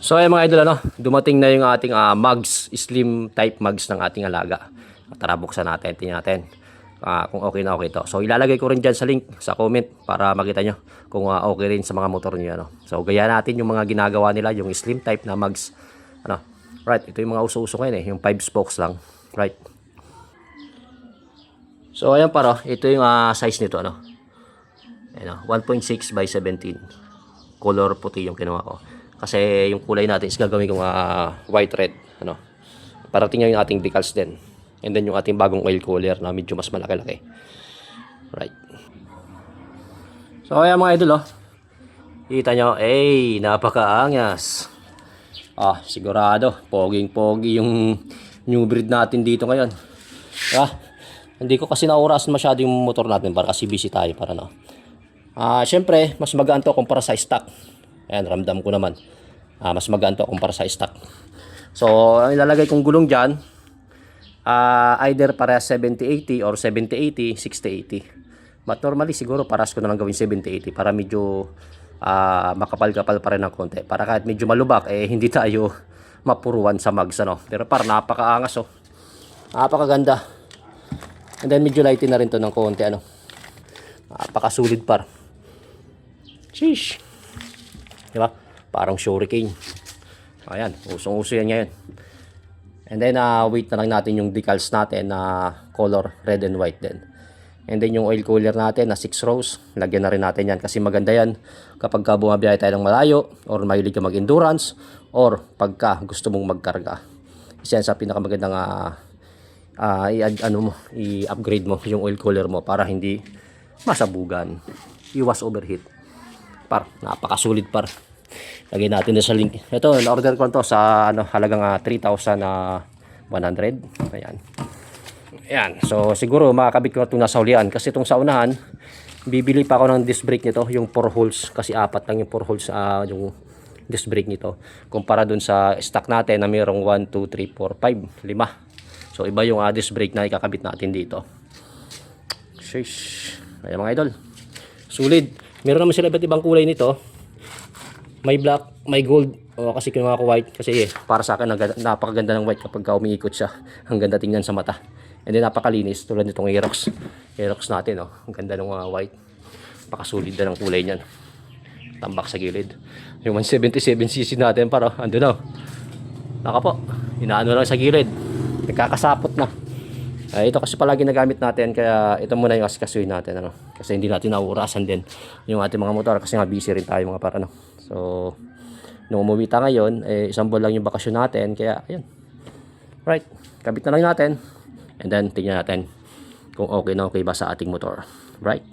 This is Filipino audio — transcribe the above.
So ay mga idol, dumating na yung ating mugs, slim type mugs ng ating alaga. Tara, buksan natin, tingnan natin kung okay na okay to. So ilalagay ko rin dyan sa link, sa comment, para makita nyo kung okay rin sa mga motor nyo. So gaya natin yung mga ginagawa nila, yung slim type na mugs. Right, ito yung mga uso-uso ngayon yung 5 spokes lang. Right. So ayan para, ito yung size nito. Ayan, 1.6 by 17. Color puti yung kinuha ko. Kasi yung kulay natin is gagawin kong white red. Para tingnan yung ating decals din. And then yung ating bagong oil cooler na medyo mas malaki-laki. Right. So ayan mga idol, kita nyo, napakaangas. Sigurado, poging-pogi yung new breed natin dito ngayon. Hindi ko kasi naurasan masyado yung motor natin para kasi busy tayo para syempre, mas magaan to kumpara sa stock. Ayan, ramdam ko naman. Mas magaan to kumpara sa stock. So, ang ilalagay kong gulong dyan, either para 70-80 or 70-80, 60-80. But normally, siguro paras ko na lang gawin 70-80 para medyo makapal-kapal pa rin ng konti. Para kahit medyo malubak, hindi tayo mapuruan sa mugs. Pero para napakaangas, napakaganda. And then medyo lightin na rin to ng konti. Napakasulit par. Sheesh. Diba? Parang shuriken. Ayan, usong-uso yan ngayon. And then, wait na lang natin yung decals natin na color red and white din. And then yung oil cooler natin na 6 rows, lagyan na rin natin yan kasi maganda yan kapag bumabiyahe tayo ng malayo or mahilig ka mag-endurance or pagka gusto mong magkarga. Isa yan sa pinakamagandang i-upgrade mo yung oil cooler mo para hindi masabugan. Iwas overheat. Napakasulit par. Lagay natin sa link. Ito, na-order ko to sa halagang 3,100. Ayan. Ayan. So, siguro makakabit ko itong nasa ulian. Kasi itong sa unahan, bibili pa ako ng disc brake nito. Yung 4 holes. Kasi 4 lang yung 4 holes yung disc brake nito. Kumpara dun sa stock natin na mayroong 1, 2, 3, 4, 5, 5. So, iba yung disc brake na ikakabit natin dito. Sheesh. Ayan mga idol. Sulit. Meron naman sila iba't ibang kulay nito. May black, may gold. Kasi kinuha ko white. Kasi para sa akin, napakaganda ng white kapag umiikot siya. Ang ganda tingnan sa mata. And then napakalinis. Tulad nitong Aerox. Aerox natin. Ang ganda ng white. Napakasulid na ng kulay niyan. Tambak sa gilid. Yung 177cc natin para ando na. Naka po. Inaano lang sa gilid. Nagkakasapot na. Ito kasi palagi nagamit natin, kaya ito muna yung asikasuhin natin. Kasi hindi natin nauurasan din yung ating mga motor kasi nga busy rin tayo mga para. So, nung umuwi tayo ngayon, isang buwan lang yung bakasyon natin, kaya ayun. Right, kabit na lang natin and then tingnan natin kung okay na okay ba sa ating motor. Right.